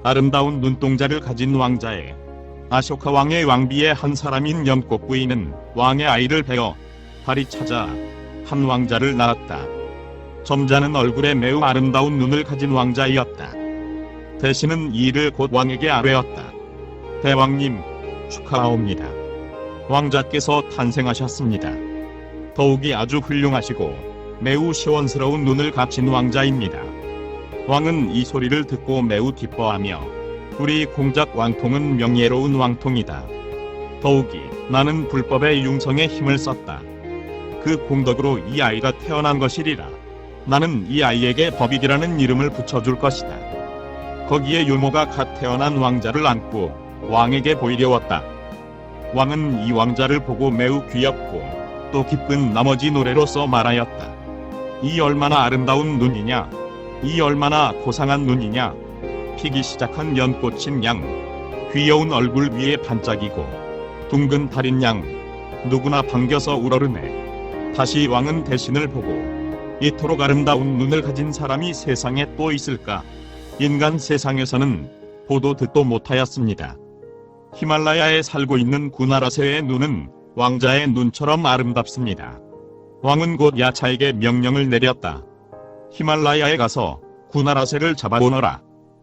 아름다운 눈동자를 가진 왕자의 아쇼카 왕의 왕비의 한 사람인 연꽃 부인은 왕의 아이를 베어 달이 찾아 한 왕자를 낳았다. 점잖은 얼굴에 매우 아름다운 눈을 가진 왕자이었다. 대신은 이 일을 곧 왕에게 아뢰었다. 대왕님, 축하하옵니다. 왕자께서 탄생하셨습니다. 더욱이 아주 훌륭하시고 매우 시원스러운 눈을 갖춘 왕자입니다. 왕은 이 소리를 듣고 매우 기뻐하며 우리 공작 왕통은 명예로운 왕통이다. 더욱이 나는 불법의 융성에 힘을 썼다. 그 공덕으로 이 아이가 태어난 것이리라. 나는 이 아이에게 법익이라는 이름을 붙여줄 것이다. 거기에 유모가 갓 태어난 왕자를 안고 왕에게 보이려왔다. 왕은 이 왕자를 보고 매우 귀엽고 또 기쁜 나머지 노래로서 말하였다. 이 얼마나 아름다운 눈이냐, 이 얼마나 고상한 눈이냐. 피기 시작한 연꽃인 양, 귀여운 얼굴 위에 반짝이고 둥근 달인 양, 누구나 반겨서 우러르네. 다시 왕은 대신을 보고 이토록 아름다운 눈을 가진 사람이 세상에 또 있을까? 인간 세상에서는 보도 듣도 못하였습니다. 히말라야에 살고 있는 구나라세의 눈은 왕자의 눈처럼 아름답습니다. 왕은 곧 야차에게 명령을 내렸다. 히말라야에 가서 구나라세를 잡아오너라.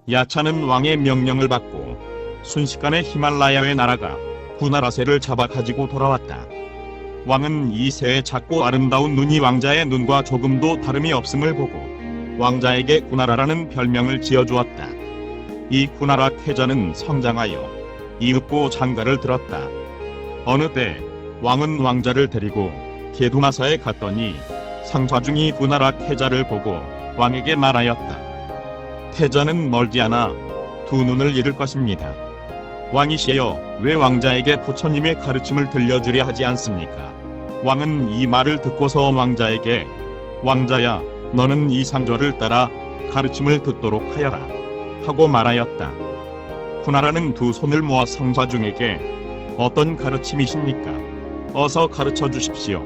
야차는 왕의 명령을 받고 순식간에 히말라야에 날아가 구나라세를 잡아 가지고 돌아왔다. 왕은 이 새의 작고 아름다운 눈이 왕자의 눈과 조금도 다름이 없음을 보고 왕자에게 구나라라는 별명을 지어주었다. 이 구나라 태자는 성장하여 이윽고 장가를 들었다. 어느 때 왕은 왕자를 데리고 게두나사에 갔더니 상좌중이 구나라 태자를 보고 왕에게 말하였다. 태자는 멀지 않아 두 눈을 잃을 것입니다. 왕이시여, 왜 왕자에게 부처님의 가르침을 들려주려 하지 않습니까? 왕은 이 말을 듣고서 왕자에게 왕자야, 너는 이 상좌를 따라 가르침을 듣도록 하여라 하고 말하였다. 구나라는 두 손을 모아 상좌중에게 어떤 가르침이십니까? 어서 가르쳐 주십시오.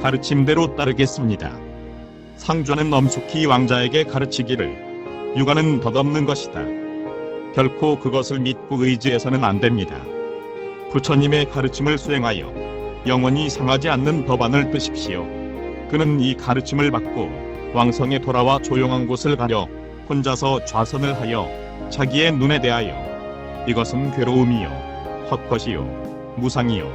가르침대로 따르겠습니다. 상좌는 엄숙히 왕자에게 가르치기를 육아는 덧없는 것이다. 결코 그것을 믿고 의지해서는 안 됩니다. 부처님의 가르침을 수행하여 영원히 상하지 않는 법안을 뜨십시오. 그는 이 가르침을 받고 왕성에 돌아와 조용한 곳을 가려 혼자서 좌선을 하여 자기의 눈에 대하여 이것은 괴로움이요, 헛것이요, 무상이요,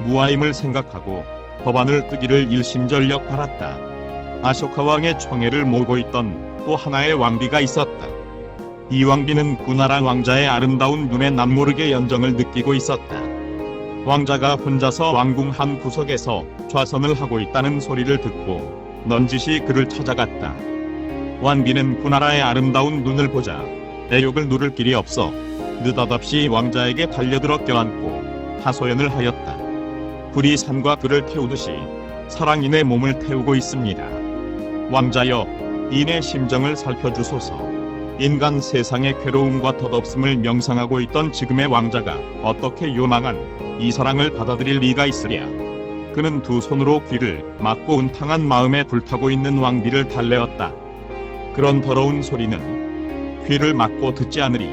무아임을 생각하고 법안을 뜨기를 일심전력 바랐다. 아쇼카 왕의 총애를 모으고 있던 또 하나의 왕비가 있었다. 이 왕비는 구나라 왕자의 아름다운 눈에 남모르게 연정을 느끼고 있었다. 왕자가 혼자서 왕궁 한 구석에서 좌선을 하고 있다는 소리를 듣고 넌지시 그를 찾아갔다. 왕비는 구나라의 아름다운 눈을 보자 애욕을 누를 길이 없어 느닷없이 왕자에게 달려들어 껴안고 하소연을 하였다. 불이 산과 그를 태우듯이 사랑이 내 몸을 태우고 있습니다. 왕자여, 이내 심정을 살펴주소서. 인간 세상의 괴로움과 덧없음을 명상하고 있던 지금의 왕자가 어떻게 요망한 이 사랑을 받아들일 리가 있으랴. 그는 두 손으로 귀를 막고 운탕한 마음에 불타고 있는 왕비를 달래었다. 그런 더러운 소리는 귀를 막고 듣지 않으리.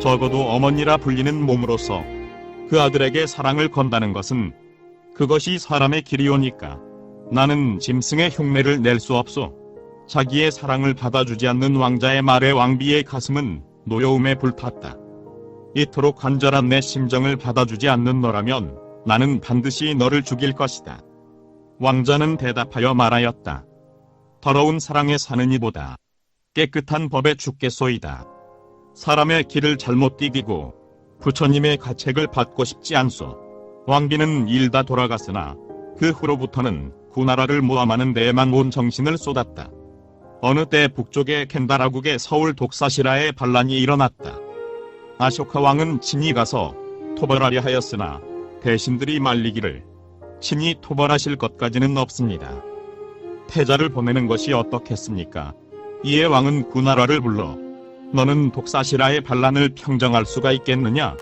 적어도 어머니라 불리는 몸으로서 그 아들에게 사랑을 건다는 것은 그것이 사람의 길이오니까 나는 짐승의 흉내를 낼 수 없소. 자기의 사랑을 받아주지 않는 왕자의 말에 왕비의 가슴은 노여움에 불탔다. 이토록 간절한 내 심정을 받아주지 않는 너라면 나는 반드시 너를 죽일 것이다. 왕자는 대답하여 말하였다. 더러운 사랑에 사는 이보다 깨끗한 법에 죽겠소이다. 사람의 길을 잘못 디디고 부처님의 가책을 받고 싶지 않소. 왕비는 일다 돌아갔으나 그 후로부터는 구나라를 모함하는 데에만 온 정신을 쏟았다. 어느 때 북쪽의 켄다라국의 서울 독사시라에 반란이 일어났다. 아쇼카 왕은 친히 가서 토벌하려 하였으나 대신들이 말리기를 친히 토벌하실 것까지는 없습니다. 태자를 보내는 것이 어떻겠습니까? 이에 왕은 구나라를 불러 너는 독사시라의 반란을 평정할 수가 있겠느냐?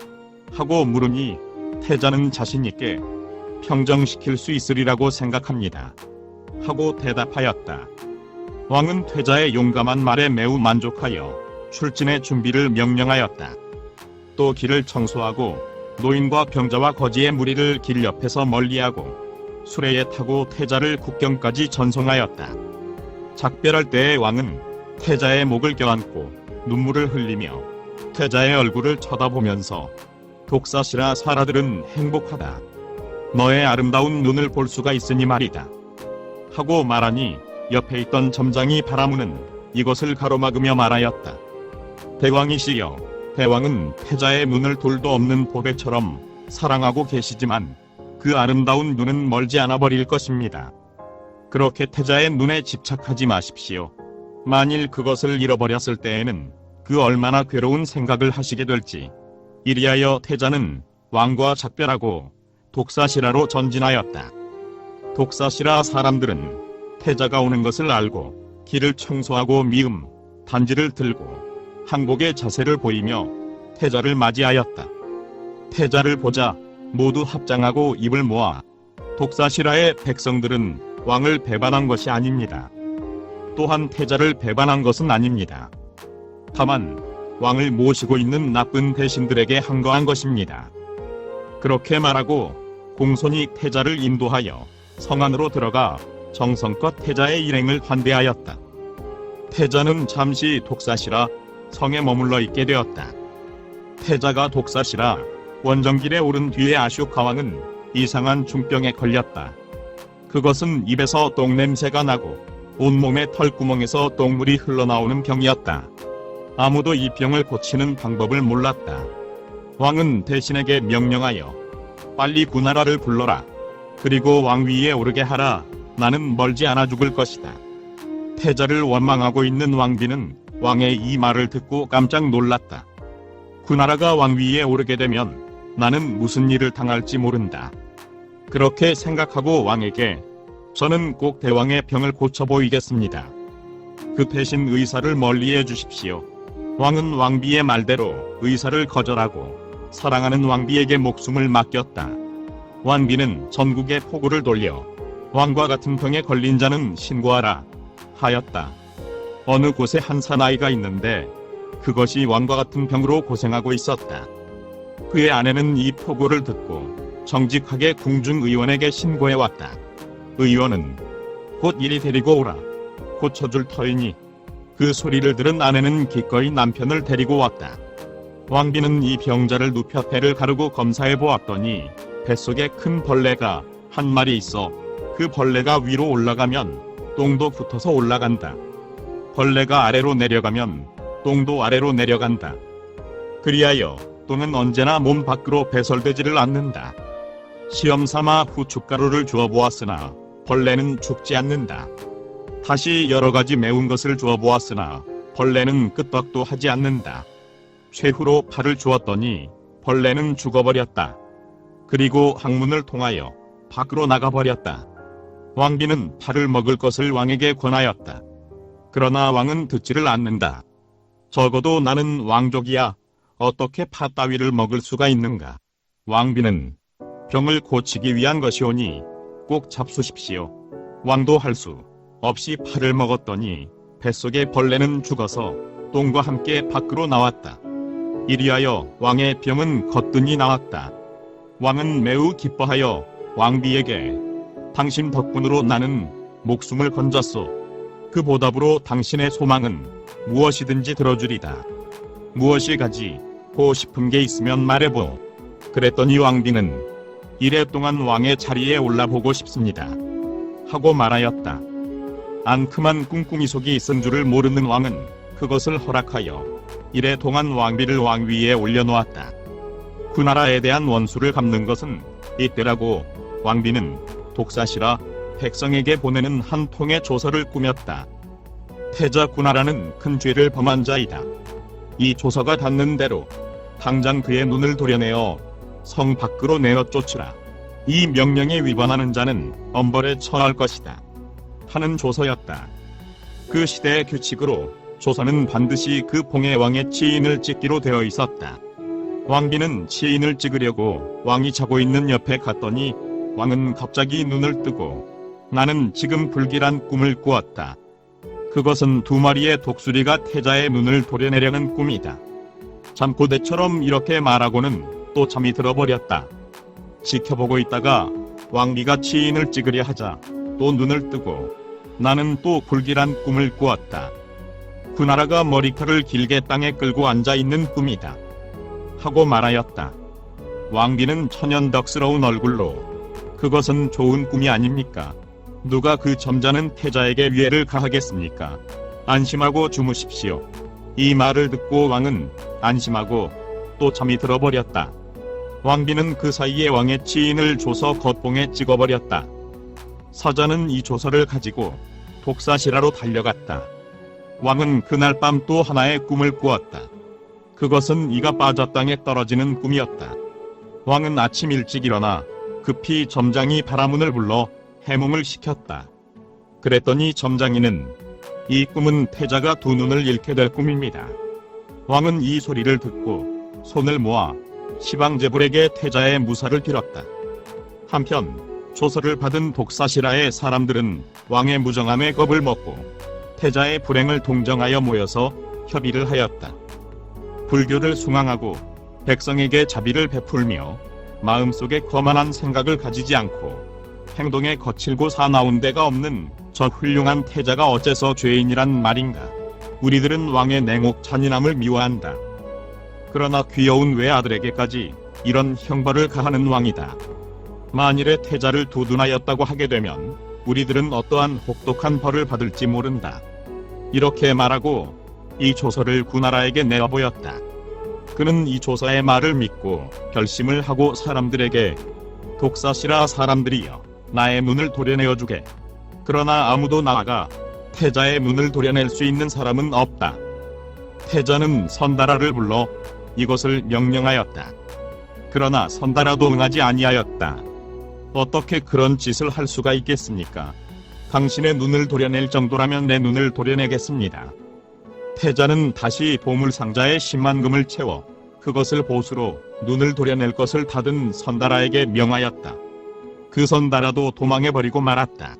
하고 물으니 태자는 자신있게 평정시킬 수 있으리라고 생각합니다. 하고 대답하였다. 왕은 태자의 용감한 말에 매우 만족하여 출진의 준비를 명령하였다. 또 길을 청소하고 노인과 병자와 거지의 무리를 길 옆에서 멀리하고 수레에 타고 태자를 국경까지 전송하였다. 작별할 때의 왕은 태자의 목을 껴안고 눈물을 흘리며 태자의 얼굴을 쳐다보면서 독사시라 사라들은 행복하다. 너의 아름다운 눈을 볼 수가 있으니 말이다. 하고 말하니 옆에 있던 점장이 바라무는 이것을 가로막으며 말하였다. 대왕이시여, 대왕은 태자의 눈을 돌도 없는 보배처럼 사랑하고 계시지만 그 아름다운 눈은 멀지 않아 버릴 것입니다. 그렇게 태자의 눈에 집착하지 마십시오. 만일 그것을 잃어버렸을 때에는 그 얼마나 괴로운 생각을 하시게 될지. 이리하여 태자는 왕과 작별하고 독사시라로 전진하였다. 독사시라 사람들은 태자가 오는 것을 알고 길을 청소하고 미음, 단지를 들고 항복의 자세를 보이며 태자를 맞이하였다. 태자를 보자 모두 합장하고 입을 모아 독사시라의 백성들은 왕을 배반한 것이 아닙니다. 또한 태자를 배반한 것은 아닙니다. 다만 왕을 모시고 있는 나쁜 대신들에게 항거한 것입니다. 그렇게 말하고 공손히 태자를 인도하여 성 안으로 들어가 정성껏 태자의 일행을 환대하였다. 태자는 잠시 독사시라 성에 머물러 있게 되었다. 태자가 독사시라 원정길에 오른 뒤에 아쇼카왕은 이상한 중병에 걸렸다. 그것은 입에서 똥냄새가 나고 온몸의 털구멍에서 똥물이 흘러나오는 병이었다. 아무도 이 병을 고치는 방법을 몰랐다. 왕은 대신에게 명령하여 빨리 군하라를 불러라. 그리고 왕위에 오르게 하라. 나는 멀지 않아 죽을 것이다. 태자를 원망하고 있는 왕비는 왕의 이 말을 듣고 깜짝 놀랐다. 군하라가 왕위에 오르게 되면 나는 무슨 일을 당할지 모른다. 그렇게 생각하고 왕에게 저는 꼭 대왕의 병을 고쳐 보이겠습니다. 그 대신 의사를 멀리해 주십시오. 왕은 왕비의 말대로 의사를 거절하고 사랑하는 왕비에게 목숨을 맡겼다. 왕비는 전국에 포고를 돌려 왕과 같은 병에 걸린 자는 신고하라 하였다. 어느 곳에 한 사나이가 있는데 그것이 왕과 같은 병으로 고생하고 있었다. 그의 아내는 이 포고를 듣고 정직하게 궁중의원에게 신고해왔다. 의원은 곧 이리 데리고 오라. 고쳐줄 터이니 그 소리를 들은 아내는 기꺼이 남편을 데리고 왔다. 왕비는 이 병자를 눕혀 배를 가르고 검사해 보았더니 뱃속에 큰 벌레가 한 마리 있어 그 벌레가 위로 올라가면 똥도 붙어서 올라간다. 벌레가 아래로 내려가면 똥도 아래로 내려간다. 그리하여 똥은 언제나 몸 밖으로 배설되지를 않는다. 시험삼아 후춧가루를 주어 보았으나 벌레는 죽지 않는다. 다시 여러 가지 매운 것을 주어 보았으나 벌레는 끄떡도 하지 않는다. 최후로 팔을 주었더니 벌레는 죽어버렸다. 그리고 항문을 통하여 밖으로 나가버렸다. 왕비는 팔을 먹을 것을 왕에게 권하였다. 그러나 왕은 듣지를 않는다. 적어도 나는 왕족이야. 어떻게 파 따위를 먹을 수가 있는가. 왕비는 병을 고치기 위한 것이오니 꼭 잡수십시오. 왕도 할 수 없이 파를 먹었더니 뱃속의 벌레는 죽어서 똥과 함께 밖으로 나왔다. 이리하여 왕의 병은 거뜬히 나왔다. 왕은 매우 기뻐하여 왕비에게 당신 덕분으로 나는 목숨을 건졌소. 그 보답으로 당신의 소망은 무엇이든지 들어주리다. 무엇이 가지고 싶은 게 있으면 말해보. 그랬더니 왕비는 이래 동안 왕의 자리에 올라보고 싶습니다. 하고 말하였다. 앙큼한 꿍꿍이 속이 있은 줄을 모르는 왕은 그것을 허락하여 이래 동안 왕비를 왕위에 올려놓았다. 그 나라에 대한 원수를 갚는 것은 이때라고 왕비는 독사시라 백성에게 보내는 한 통의 조서를 꾸몄다. 태자 군하라는 큰 죄를 범한 자이다. 이 조서가 닿는 대로 당장 그의 눈을 도려내어 성 밖으로 내어 쫓으라. 이 명령에 위반하는 자는 엄벌에 처할 것이다. 하는 조서였다. 그 시대의 규칙으로 조서는 반드시 그 봉의 왕의 치인을 찍기로 되어 있었다. 왕비는 치인을 찍으려고 왕이 자고 있는 옆에 갔더니 왕은 갑자기 눈을 뜨고 나는 지금 불길한 꿈을 꾸었다. 그것은 두 마리의 독수리가 태자의 눈을 도려내려는 꿈이다. 잠꼬대처럼 이렇게 말하고는 또 잠이 들어버렸다. 지켜보고 있다가 왕비가 치인을 찍으려 하자 또 눈을 뜨고 나는 또 불길한 꿈을 꾸었다. 군하라가 머리카락을 길게 땅에 끌고 앉아있는 꿈이다. 하고 말하였다. 왕비는 천연덕스러운 얼굴로 그것은 좋은 꿈이 아닙니까? 누가 그 점잖은 태자에게 위해를 가하겠습니까? 안심하고 주무십시오. 이 말을 듣고 왕은 안심하고 또 잠이 들어버렸다. 왕비는 그 사이에 왕의 치인을 줘서 겉봉에 찍어버렸다. 사자는 이 조서를 가지고 독사시라로 달려갔다. 왕은 그날 밤 또 하나의 꿈을 꾸었다. 그것은 이가 빠져 땅에 떨어지는 꿈이었다. 왕은 아침 일찍 일어나 급히 점장이 바라문을 불러 해몽을 시켰다. 그랬더니 점장이는 이 꿈은 태자가 두 눈을 잃게 될 꿈입니다. 왕은 이 소리를 듣고 손을 모아 시방제불에게 태자의 무사를 빌었다. 한편 조서를 받은 독사시라의 사람들은 왕의 무정함에 겁을 먹고 태자의 불행을 동정하여 모여서 협의를 하였다. 불교를 숭앙하고 백성에게 자비를 베풀며 마음속에 거만한 생각을 가지지 않고 행동에 거칠고 사나운 데가 없는 저 훌륭한 태자가 어째서 죄인이란 말인가. 우리들은 왕의 냉혹 잔인함을 미워한다. 그러나 귀여운 외아들에게까지 이런 형벌을 가하는 왕이다. 만일에 태자를 두둔하였다고 하게 되면 우리들은 어떠한 혹독한 벌을 받을지 모른다. 이렇게 말하고 이 조서를 군하라에게 내어보였다. 그는 이 조서의 말을 믿고 결심을 하고 사람들에게 독사시라 사람들이여 나의 눈을 도려내어 주게. 그러나 아무도 나아가 태자의 눈을 도려낼 수 있는 사람은 없다. 태자는 선다라를 불러 이것을 명령하였다. 그러나 선다라도 응하지 아니하였다. 어떻게 그런 짓을 할 수가 있겠습니까? 당신의 눈을 도려낼 정도라면 내 눈을 도려내겠습니다. 태자는 다시 보물상자에 10만 금을 채워 그것을 보수로 눈을 도려낼 것을 다든 선다라에게 명하였다. 그 선다라도 도망해버리고 말았다.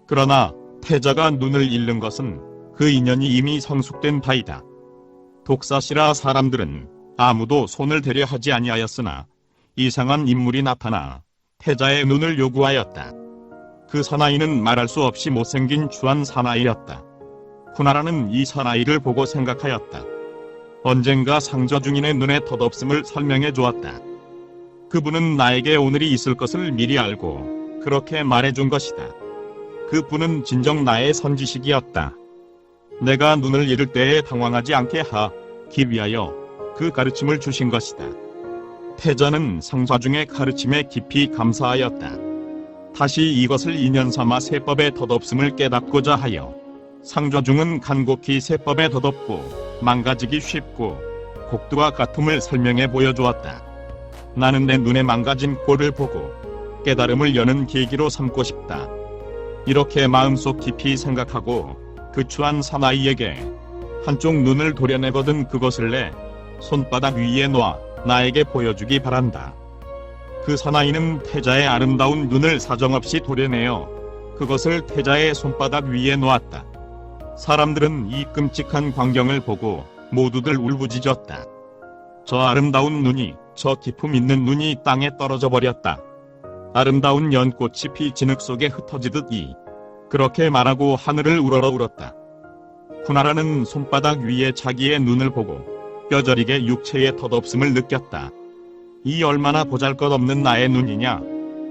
그러나 태자가 눈을 잃는 것은 그 인연이 이미 성숙된 바이다. 독사시라 사람들은 아무도 손을 대려 하지 아니하였으나 이상한 인물이 나타나 태자의 눈을 요구하였다. 그 사나이는 말할 수 없이 못생긴 추한 사나이였다. 군하라는 이 사나이를 보고 생각하였다. 언젠가 상저 중인의 눈에 덧없음을 설명해 주었다. 그분은 나에게 오늘이 있을 것을 미리 알고 그렇게 말해준 것이다. 그분은 진정 나의 선지식이었다. 내가 눈을 잃을 때에 당황하지 않게 하기 위하여 그 가르침을 주신 것이다. 태자는 상자 중의 가르침에 깊이 감사하였다. 다시 이것을 인연삼아 세법의 덧없음을 깨닫고자 하여 상좌중은 간곡히 세법에 덧없고 망가지기 쉽고 곡두와 같음을 설명해 보여주었다. 나는 내 눈에 망가진 꼴을 보고 깨달음을 여는 계기로 삼고 싶다. 이렇게 마음속 깊이 생각하고 그 추한 사나이에게 한쪽 눈을 도려내거든 그것을 내 손바닥 위에 놓아 나에게 보여주기 바란다. 그 사나이는 태자의 아름다운 눈을 사정없이 도려내어 그것을 태자의 손바닥 위에 놓았다. 사람들은 이 끔찍한 광경을 보고 모두들 울부짖었다. 저 아름다운 눈이, 저 기품 있는 눈이 땅에 떨어져 버렸다. 아름다운 연꽃이 피 진흙 속에 흩어지듯 그렇게 말하고 하늘을 우러러 울었다. 군하라는 손바닥 위에 자기의 눈을 보고 뼈저리게 육체의 덧없음을 느꼈다. 이 얼마나 보잘것없는 나의 눈이냐.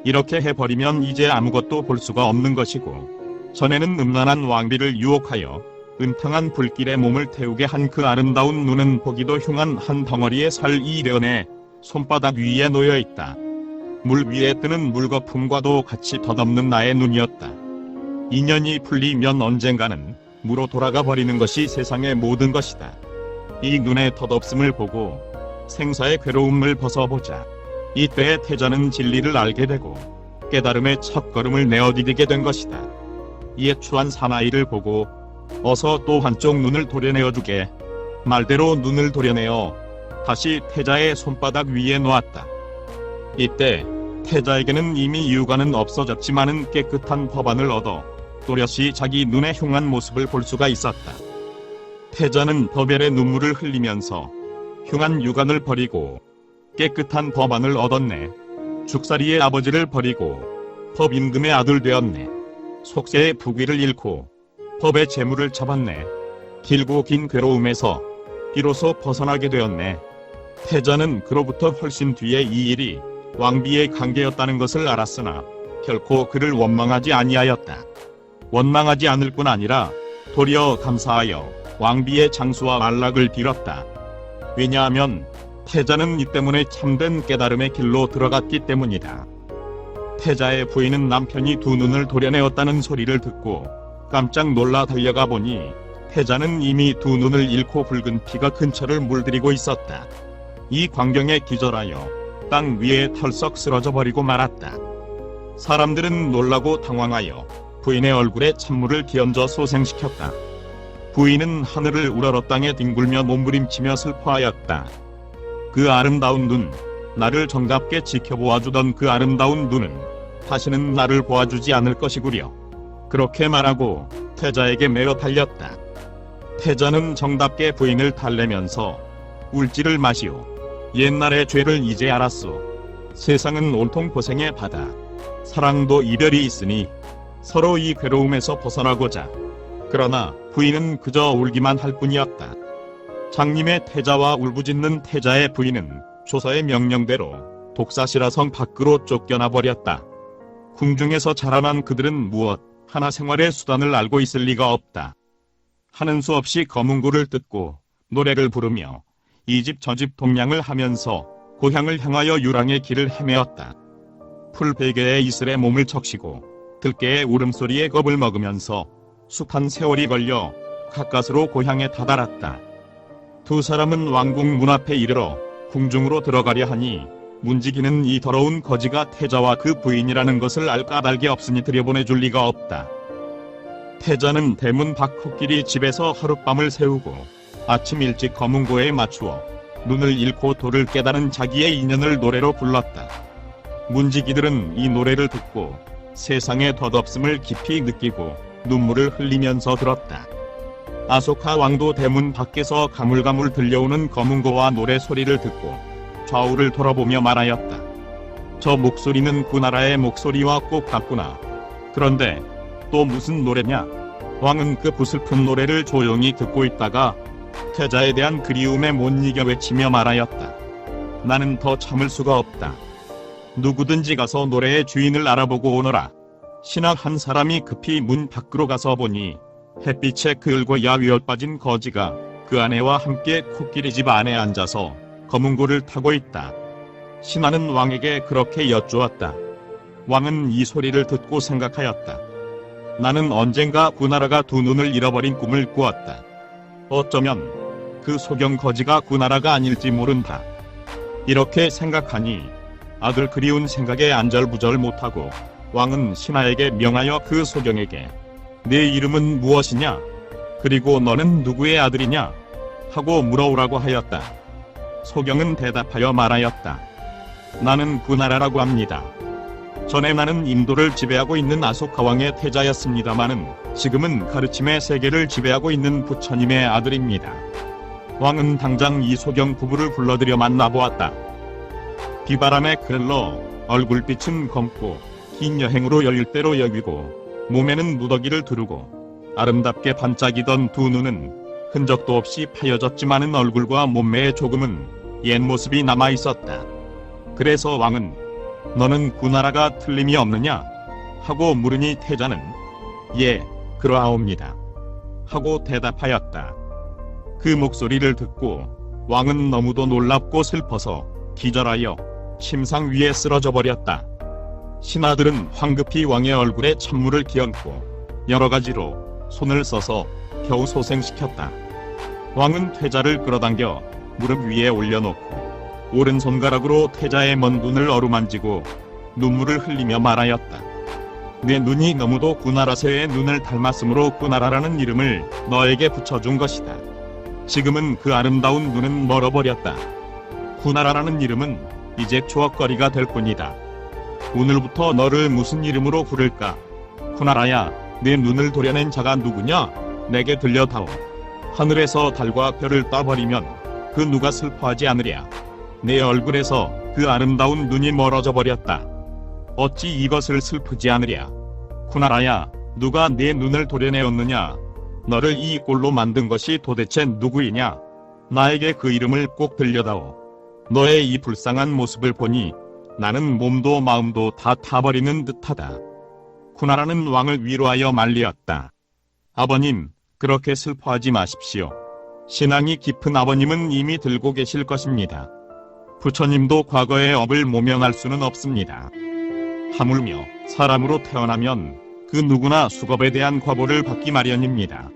이렇게 해버리면 이제 아무것도 볼 수가 없는 것이고 전에는 음란한 왕비를 유혹하여 은탕한 불길에 몸을 태우게 한 그 아름다운 눈은 보기도 흉한 한 덩어리의 살이 련에 손바닥 위에 놓여있다. 물 위에 뜨는 물거품과도 같이 덧없는 나의 눈이었다. 인연이 풀리면 언젠가는 무로 돌아가 버리는 것이 세상의 모든 것이다. 이 눈의 덧없음을 보고 생사의 괴로움을 벗어보자. 이때에 태자는 진리를 알게 되고 깨달음의 첫걸음을 내어디디게 된 것이다. 이에 추한 사나이를 보고 어서 또 한쪽 눈을 도려내어주게 말대로 눈을 도려내어 다시 태자의 손바닥 위에 놓았다. 이때 태자에게는 이미 유관은 없어졌지만은 깨끗한 법안을 얻어 또렷이 자기 눈에 흉한 모습을 볼 수가 있었다. 태자는 법엘의 눈물을 흘리면서 흉한 유관을 버리고 깨끗한 법안을 얻었네. 죽살이의 아버지를 버리고 법 임금의 아들 되었네. 속세의 부귀를 잃고 법의 재물을 잡았네. 길고 긴 괴로움에서 비로소 벗어나게 되었네. 태자는 그로부터 훨씬 뒤에 이 일이 왕비의 관계였다는 것을 알았으나 결코 그를 원망하지 아니하였다. 원망하지 않을 뿐 아니라 도리어 감사하여 왕비의 장수와 안락을 빌었다. 왜냐하면 태자는 이 때문에 참된 깨달음의 길로 들어갔기 때문이다. 태자의 부인은 남편이 두 눈을 도려내었다는 소리를 듣고 깜짝 놀라 달려가 보니 태자는 이미 두 눈을 잃고 붉은 피가 근처를 물들이고 있었다. 이 광경에 기절하여 땅 위에 털썩 쓰러져 버리고 말았다. 사람들은 놀라고 당황하여 부인의 얼굴에 찬물을 기얹어 소생시켰다. 부인은 하늘을 우러러 땅에 뒹굴며 몸부림치며 슬퍼하였다. 그 아름다운 눈, 나를 정답게 지켜보아주던 그 아름다운 눈은 다시는 나를 보아주지 않을 것이구려. 그렇게 말하고 태자에게 매어 달렸다. 태자는 정답게 부인을 달래면서 울지를 마시오. 옛날의 죄를 이제 알았소. 세상은 온통 고생의 바다. 사랑도 이별이 있으니 서로 이 괴로움에서 벗어나고자. 그러나 부인은 그저 울기만 할 뿐이었다. 장님의 태자와 울부짖는 태자의 부인은 조서의 명령대로 독사시라성 밖으로 쫓겨나 버렸다. 궁중에서 자라난 그들은 무엇 하나 생활의 수단을 알고 있을 리가 없다. 하는 수 없이 검은고를 뜯고 노래를 부르며 이 집 저 집 동냥을 하면서 고향을 향하여 유랑의 길을 헤매었다. 풀베개에 이슬에 몸을 적시고 들깨의 울음소리에 겁을 먹으면서 숱한 세월이 걸려 가까스로 고향에 다다랐다. 두 사람은 왕궁 문 앞에 이르러 궁중으로 들어가려 하니 문지기는 이 더러운 거지가 태자와 그 부인이라는 것을 알 까닭이 없으니 들여보내줄 리가 없다. 태자는 대문 밖 코끼리 집에서 하룻밤을 새우고 아침 일찍 검은고에 맞추어 눈을 잃고 도를 깨달은 자기의 인연을 노래로 불렀다. 문지기들은 이 노래를 듣고 세상의 덧없음을 깊이 느끼고 눈물을 흘리면서 들었다. 아소카 왕도 대문 밖에서 가물가물 들려오는 검은고와 노래 소리를 듣고 좌우를 돌아보며 말하였다. 저 목소리는 구나라의 목소리와 꼭 같구나. 그런데 또 무슨 노래냐? 왕은 그 부슬픈 노래를 조용히 듣고 있다가 태자에 대한 그리움에 못 이겨 외치며 말하였다. 나는 더 참을 수가 없다. 누구든지 가서 노래의 주인을 알아보고 오너라. 신학 한 사람이 급히 문 밖으로 가서 보니 햇빛에 그을고 야위어 빠진 거지가 그 아내와 함께 코끼리 집 안에 앉아서 검은고를 타고 있다. 신하는 왕에게 그렇게 여쭈었다. 왕은 이 소리를 듣고 생각하였다. 나는 언젠가 구나라가 두 눈을 잃어버린 꿈을 꾸었다. 어쩌면 그 소경 거지가 구나라가 아닐지 모른다. 이렇게 생각하니 아들 그리운 생각에 안절부절 못하고 왕은 신하에게 명하여 그 소경에게 네 이름은 무엇이냐? 그리고 너는 누구의 아들이냐? 하고 물어오라고 하였다. 소경은 대답하여 말하였다. 나는 구나라라고 합니다. 전에 나는 인도를 지배하고 있는 아소카 왕의 태자였습니다마는 지금은 가르침의 세계를 지배하고 있는 부처님의 아들입니다. 왕은 당장 이 소경 부부를 불러들여 만나보았다. 비바람에 그을러 얼굴빛은 검고 긴 여행으로 열일대로 여기고 몸에는 무더기를 두르고 아름답게 반짝이던 두 눈은 흔적도 없이 파여졌지만은 얼굴과 몸매에 조금은 옛 모습이 남아있었다. 그래서 왕은 너는 구나라가 틀림이 없느냐? 하고 물으니 태자는 예, 그러하옵니다. 하고 대답하였다. 그 목소리를 듣고 왕은 너무도 놀랍고 슬퍼서 기절하여 침상 위에 쓰러져 버렸다. 신하들은 황급히 왕의 얼굴에 찬물을 기얹고 여러 가지로 손을 써서 겨우 소생시켰다. 왕은 태자를 끌어당겨 무릎 위에 올려놓고 오른손가락으로 태자의 먼 눈을 어루만지고 눈물을 흘리며 말하였다. 내 눈이 너무도 구나라새의 눈을 닮았으므로 구나라라는 이름을 너에게 붙여준 것이다. 지금은 그 아름다운 눈은 멀어버렸다. 구나라라는 이름은 이제 추억거리가 될 뿐이다. 오늘부터 너를 무슨 이름으로 부를까? 구나라야, 내 눈을 도려낸 자가 누구냐? 내게 들려다오. 하늘에서 달과 별을 따버리면 그 누가 슬퍼하지 않으랴. 내 얼굴에서 그 아름다운 눈이 멀어져 버렸다. 어찌 이것을 슬프지 않으랴. 구나라야, 누가 내 눈을 도려내었느냐? 너를 이 꼴로 만든 것이 도대체 누구이냐? 나에게 그 이름을 꼭 들려다오. 너의 이 불쌍한 모습을 보니 나는 몸도 마음도 다 타버리는 듯하다. 구나라는 왕을 위로하여 말리었다. 아버님, 그렇게 슬퍼하지 마십시오. 신앙이 깊은 아버님은 이미 들고 계실 것입니다. 부처님도 과거의 업을 모면할 수는 없습니다. 하물며 사람으로 태어나면 그 누구나 수겁에 대한 과보를 받기 마련입니다.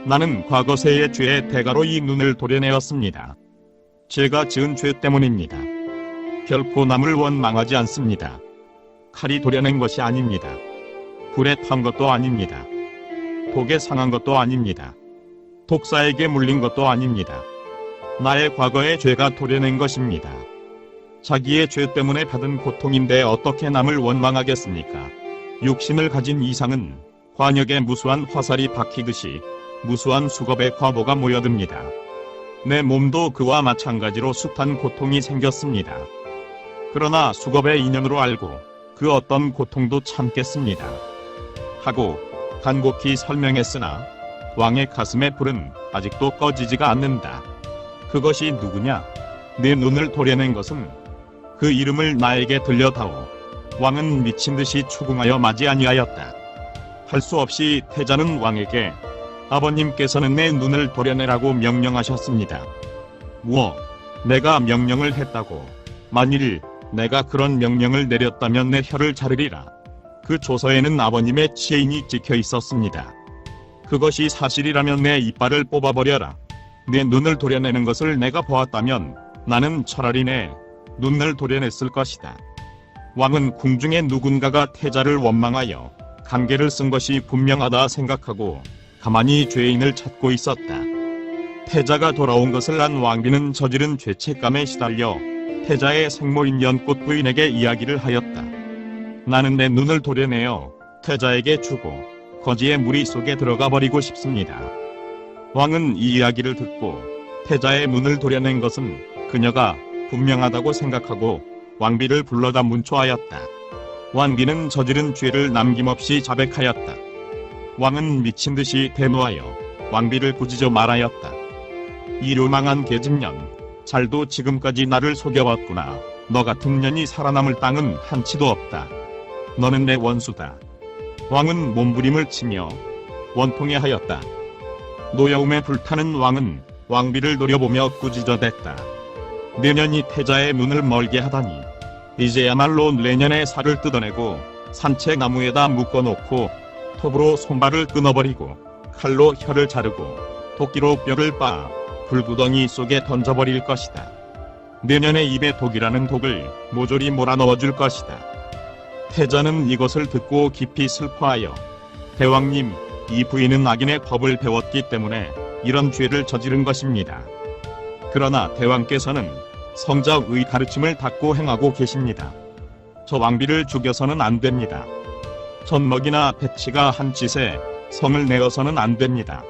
나는 과거세의 죄의 대가로 이 눈을 도려내었습니다. 제가 지은 죄 때문입니다. 결코 남을 원망하지 않습니다. 칼이 도려낸 것이 아닙니다. 불에 탄 것도 아닙니다. 독에 상한 것도 아닙니다. 독사에게 물린 것도 아닙니다. 나의 과거의 죄가 도려낸 것입니다. 자기의 죄 때문에 받은 고통인데 어떻게 남을 원망하겠습니까? 육신을 가진 이상은 관역에 무수한 화살이 박히듯이 무수한 수겁의 과보가 모여듭니다. 내 몸도 그와 마찬가지로 숱한 고통이 생겼습니다. 그러나 수겁의 인연으로 알고 그 어떤 고통도 참겠습니다. 하고 간곡히 설명했으나 왕의 가슴의 불은 아직도 꺼지지가 않는다. 그것이 누구냐? 내 눈을 도려낸 것은 그 이름을 나에게 들려다오. 왕은 미친 듯이 추궁하여 마지 아니하였다. 할 수 없이 태자는 왕에게 아버님께서는 내 눈을 도려내라고 명령하셨습니다. 무엇? 내가 명령을 했다고? 만일 내가 그런 명령을 내렸다면 내 혀를 자르리라. 그 조서에는 아버님의 치인이 찍혀 있었습니다. 그것이 사실이라면 내 이빨을 뽑아버려라. 내 눈을 도려내는 것을 내가 보았다면 나는 차라리 내 눈을 도려냈을 것이다. 왕은 궁중에 누군가가 태자를 원망하여 강계를 쓴 것이 분명하다 생각하고 가만히 죄인을 찾고 있었다. 태자가 돌아온 것을 안 왕비는 저지른 죄책감에 시달려 태자의 생모인 연꽃 부인에게 이야기를 하였다. 나는 내 눈을 도려내어 태자에게 주고 거지의 무리 속에 들어가 버리고 싶습니다. 왕은 이 이야기를 듣고 태자의 눈을 도려낸 것은 그녀가 분명하다고 생각하고 왕비를 불러다 문초하였다. 왕비는 저지른 죄를 남김없이 자백하였다. 왕은 미친 듯이 대노하여 왕비를 꾸짖어 말하였다. 이 요망한 계집년, 잘도 지금까지 나를 속여왔구나. 너 같은 년이 살아남을 땅은 한치도 없다. 너는 내 원수다. 왕은 몸부림을 치며 원통해하였다. 노여움에 불타는 왕은 왕비를 노려보며 꾸짖어댔다. 내년이 태자의 눈을 멀게 하다니 이제야말로 내년의 살을 뜯어내고 산채나무에다 묶어놓고 톱으로 손발을 끊어버리고 칼로 혀를 자르고 도끼로 뼈를 빻아 불구덩이 속에 던져버릴 것이다. 내년에 입에 독이라는 독을 모조리 몰아넣어줄 것이다. 태자는 이것을 듣고 깊이 슬퍼하여 대왕님, 이 부인은 악인의 법을 배웠기 때문에 이런 죄를 저지른 것입니다. 그러나 대왕께서는 성자의 가르침을 닫고 행하고 계십니다. 저 왕비를 죽여서는 안 됩니다. 젖먹이나 백치가 한 짓에 성을 내어서는 안 됩니다.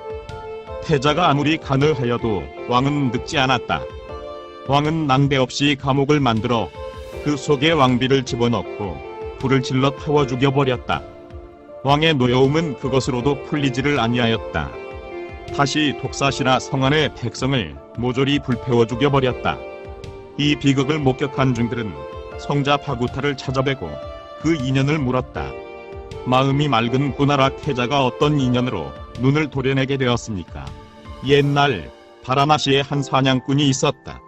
태자가 아무리 간을 하여도 왕은 늙지 않았다. 왕은 난데없이 감옥을 만들어 그 속에 왕비를 집어넣고 불을 질러 태워 죽여버렸다. 왕의 노여움은 그것으로도 풀리지를 아니하였다. 다시 독사시나 성안의 백성을 모조리 불태워 죽여버렸다. 이 비극을 목격한 중들은 성자 파구타를 찾아뵈고 그 인연을 물었다. 마음이 맑은 구나라 태자가 어떤 인연으로 눈을 도려내게 되었습니까? 옛날 바라나시에 한 사냥꾼이 있었다.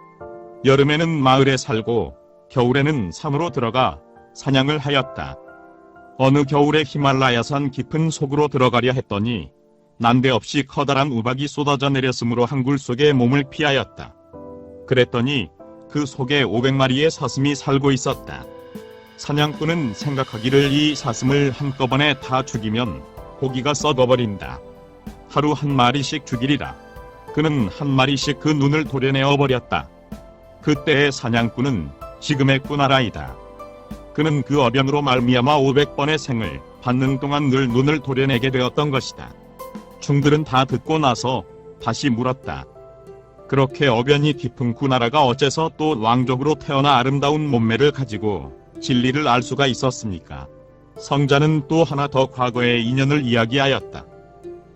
여름에는 마을에 살고 겨울에는 산으로 들어가 사냥을 하였다. 어느 겨울에 히말라야산 깊은 속으로 들어가려 했더니 난데없이 커다란 우박이 쏟아져 내렸으므로 항굴 속에 몸을 피하였다. 그랬더니 그 속에 500마리의 사슴이 살고 있었다. 사냥꾼은 생각하기를 이 사슴을 한꺼번에 다 죽이면 고기가 썩어버린다. 하루 한 마리씩 죽이리라. 그는 한 마리씩 그 눈을 도려내어 버렸다. 그때의 사냥꾼은 지금의 꾸나라이다. 그는 그 어변으로 말미암아 500번의 생을 받는 동안 늘 눈을 도려내게 되었던 것이다. 충들은 다 듣고 나서 다시 물었다. 그렇게 어변이 깊은 구나라가 어째서 또 왕족으로 태어나 아름다운 몸매를 가지고 진리를 알 수가 있었습니까? 성자는 또 하나 더 과거의 인연을 이야기하였다.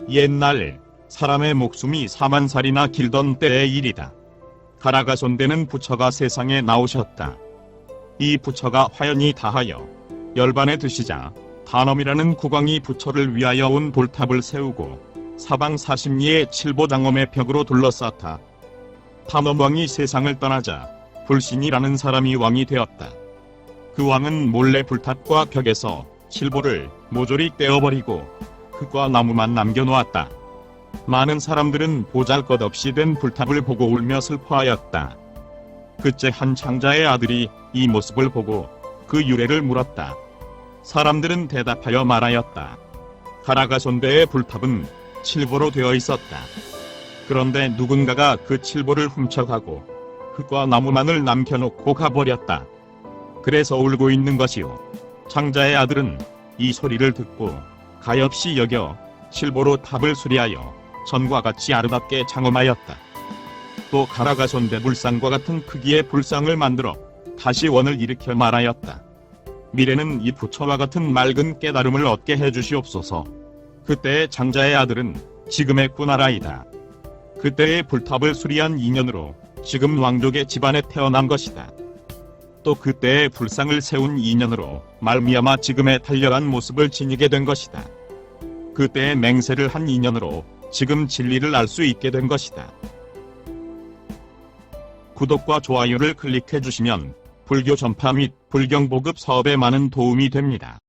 옛날 사람의 목숨이 4만 살이나 길던 때의 일이다. 가라가손되는 부처가 세상에 나오셨다. 이 부처가 화연이 다하여 열반에 드시자 단엄이라는 국왕이 부처를 위하여 온 돌탑을 세우고 사방 40리의 칠보장엄의 벽으로 둘러쌌다. 단엄왕이 세상을 떠나자 불신이라는 사람이 왕이 되었다. 그 왕은 몰래 불탑과 벽에서 칠보를 모조리 떼어버리고 흙과 나무만 남겨놓았다. 많은 사람들은 보잘것없이 된 불탑을 보고 울며 슬퍼하였다. 그때 한 장자의 아들이 이 모습을 보고 그 유래를 물었다. 사람들은 대답하여 말하였다. 가라가손배의 불탑은 칠보로 되어 있었다. 그런데 누군가가 그 칠보를 훔쳐가고 흙과 나무만을 남겨놓고 가버렸다. 그래서 울고 있는 것이요. 장자의 아들은 이 소리를 듣고 가엾이 여겨 칠보로 탑을 수리하여 전과 같이 아름답게 장엄하였다. 또 가라가손배 불상과 같은 크기의 불상을 만들어 다시 원을 일으켜 말하였다. 미래는 이 부처와 같은 맑은 깨달음을 얻게 해주시옵소서. 그때의 장자의 아들은 지금의 구나라이다. 그때의 불탑을 수리한 인연으로 지금 왕족의 집안에 태어난 것이다. 또 그때의 불상을 세운 인연으로 말미암아 지금의 탄력한 모습을 지니게 된 것이다. 그때의 맹세를 한 인연으로 지금 진리를 알 수 있게 된 것이다. 구독과 좋아요를 클릭해 주시면 불교 전파 및 불경 보급 사업에 많은 도움이 됩니다.